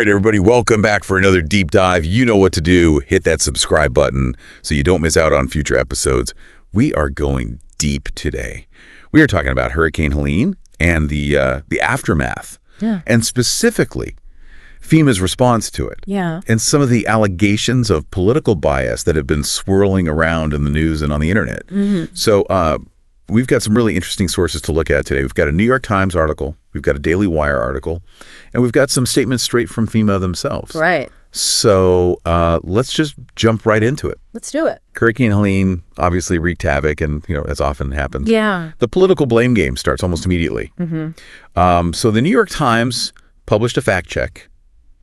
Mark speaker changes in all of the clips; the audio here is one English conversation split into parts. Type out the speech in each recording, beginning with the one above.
Speaker 1: right, everybody, welcome back for another deep dive. You know what to do. Hit that subscribe button so you don't miss out on future episodes. We are going deep today. We are talking about Hurricane Helene and the aftermath, and specifically FEMA's response to it, and some of the allegations of political bias that have been swirling around in the news and on the internet. So we've got some really interesting sources to look at today. We've got a New York Times article, we've got a Daily Wire article, and we've got some statements straight from FEMA themselves.
Speaker 2: Right.
Speaker 1: So let's just jump right into it.
Speaker 2: Let's do it.
Speaker 1: Hurricane Helene obviously wreaked havoc, and as often happens,
Speaker 2: the
Speaker 1: political blame game starts almost immediately. So the New York Times published a fact check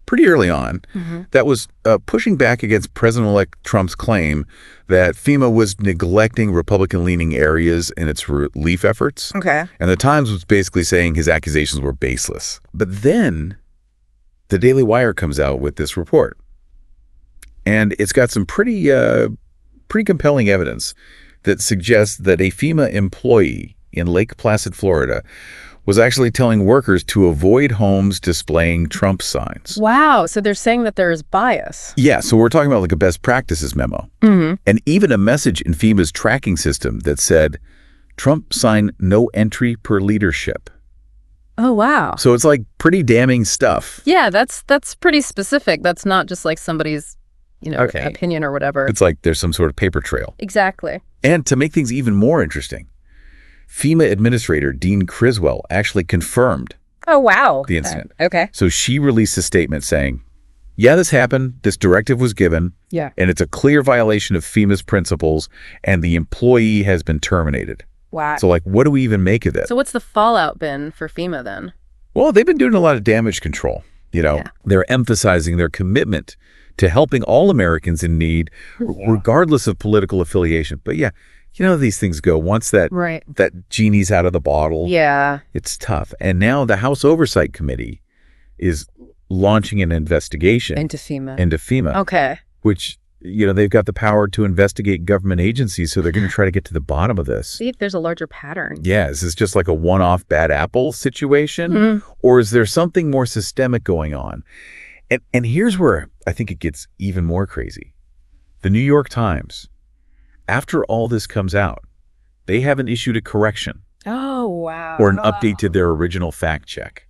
Speaker 1: pretty early on that was pushing back against President-elect Trump's claim that FEMA was neglecting Republican-leaning areas in its relief efforts.
Speaker 2: Okay.
Speaker 1: And the Times was basically saying his accusations were baseless. But then the Daily Wire comes out with this report. And it's got some pretty compelling evidence that suggests that a FEMA employee in Lake Placid, Florida, was actually telling workers to avoid homes displaying Trump signs.
Speaker 2: Wow. So they're saying that there is bias.
Speaker 1: Yeah. So we're talking about like a best practices memo. And even a message in FEMA's tracking system that said, Trump sign no entry per leadership.
Speaker 2: Oh, wow.
Speaker 1: So it's like pretty damning stuff.
Speaker 2: Yeah, that's pretty specific. That's not just like somebody's, opinion or whatever.
Speaker 1: It's like there's some sort of paper trail.
Speaker 2: Exactly.
Speaker 1: And to make things even more interesting, FEMA Administrator Dean Criswell actually confirmed the incident.
Speaker 2: Okay.
Speaker 1: So she released a statement saying, yeah, this happened, this directive was given, and it's a clear violation of FEMA's principles, and the employee has been terminated.
Speaker 2: Wow.
Speaker 1: So, what do we even make of it?
Speaker 2: So what's the fallout been for FEMA then?
Speaker 1: Well, they've been doing a lot of damage control. They're emphasizing their commitment to helping all Americans in need, regardless of political affiliation. But these things go. Once that genie's out of the bottle, it's tough. And now the House Oversight Committee is launching an investigation
Speaker 2: into FEMA.
Speaker 1: Okay. Which, they've got the power to investigate government agencies, so they're going to try to get to the bottom of this.
Speaker 2: See if there's a larger pattern.
Speaker 1: Yeah, is this just like a one-off bad apple situation? Or is there something more systemic going on? And here's where I think it gets even more crazy. The New York Times, after all this comes out, they haven't issued a correction.
Speaker 2: Oh, wow.
Speaker 1: Or an update to their original fact check.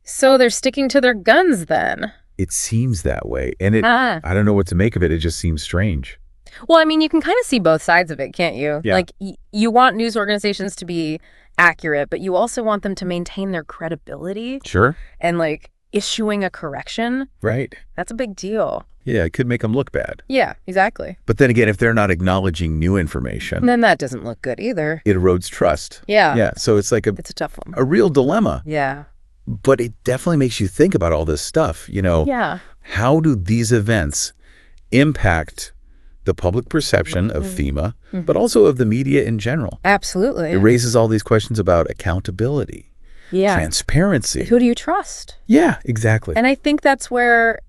Speaker 2: So they're sticking to their guns then.
Speaker 1: It seems that way. And I don't know what to make of it. It just seems strange.
Speaker 2: Well, I mean, you can kind of see both sides of it, can't you?
Speaker 1: Yeah.
Speaker 2: Like, you want news organizations to be accurate, but you also want them to maintain their credibility.
Speaker 1: Sure.
Speaker 2: And, issuing a correction.
Speaker 1: Right.
Speaker 2: That's a big deal.
Speaker 1: Yeah, it could make them look bad.
Speaker 2: Yeah, exactly.
Speaker 1: But then again, if they're not acknowledging new information,
Speaker 2: then that doesn't look good either.
Speaker 1: It erodes trust.
Speaker 2: Yeah.
Speaker 1: Yeah, so it's like
Speaker 2: it's a tough one.
Speaker 1: A real dilemma.
Speaker 2: Yeah.
Speaker 1: But it definitely makes you think about all this stuff, How do these events impact the public perception of FEMA, but also of the media in general?
Speaker 2: Absolutely.
Speaker 1: It raises all these questions about accountability, transparency.
Speaker 2: Who do you trust?
Speaker 1: Yeah, exactly.
Speaker 2: And I think that's where,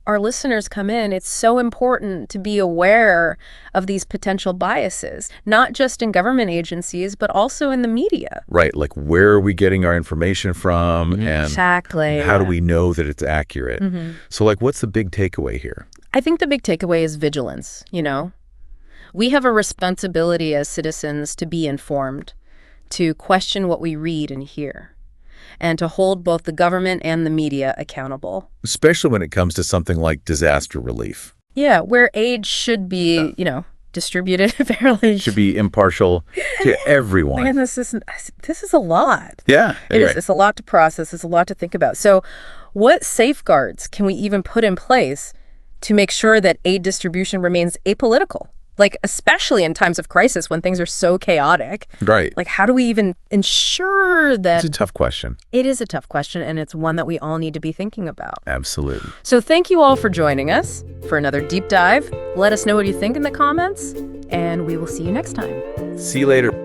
Speaker 2: our listeners come in. It's so important to be aware of these potential biases, not just in government agencies, but also in the media.
Speaker 1: Right. Like, where are we getting our information from? And
Speaker 2: exactly.
Speaker 1: How do we know that it's accurate? So, what's the big takeaway here?
Speaker 2: I think the big takeaway is vigilance, We have a responsibility as citizens to be informed, to question what we read and hear, and to hold both the government and the media accountable.
Speaker 1: Especially when it comes to something like disaster relief.
Speaker 2: Yeah, where aid should be, distributed fairly.
Speaker 1: Should be impartial to everyone.
Speaker 2: Man, this is a lot.
Speaker 1: Yeah.
Speaker 2: It is. It's a lot to process. It's a lot to think about. So what safeguards can we even put in place to make sure that aid distribution remains apolitical? Especially in times of crisis when things are so chaotic.
Speaker 1: Right.
Speaker 2: How do we even ensure that...
Speaker 1: It's a tough question.
Speaker 2: It is a tough question, and it's one that we all need to be thinking about.
Speaker 1: Absolutely.
Speaker 2: So thank you all for joining us for another deep dive. Let us know what you think in the comments, and we will see you next time.
Speaker 1: See you later.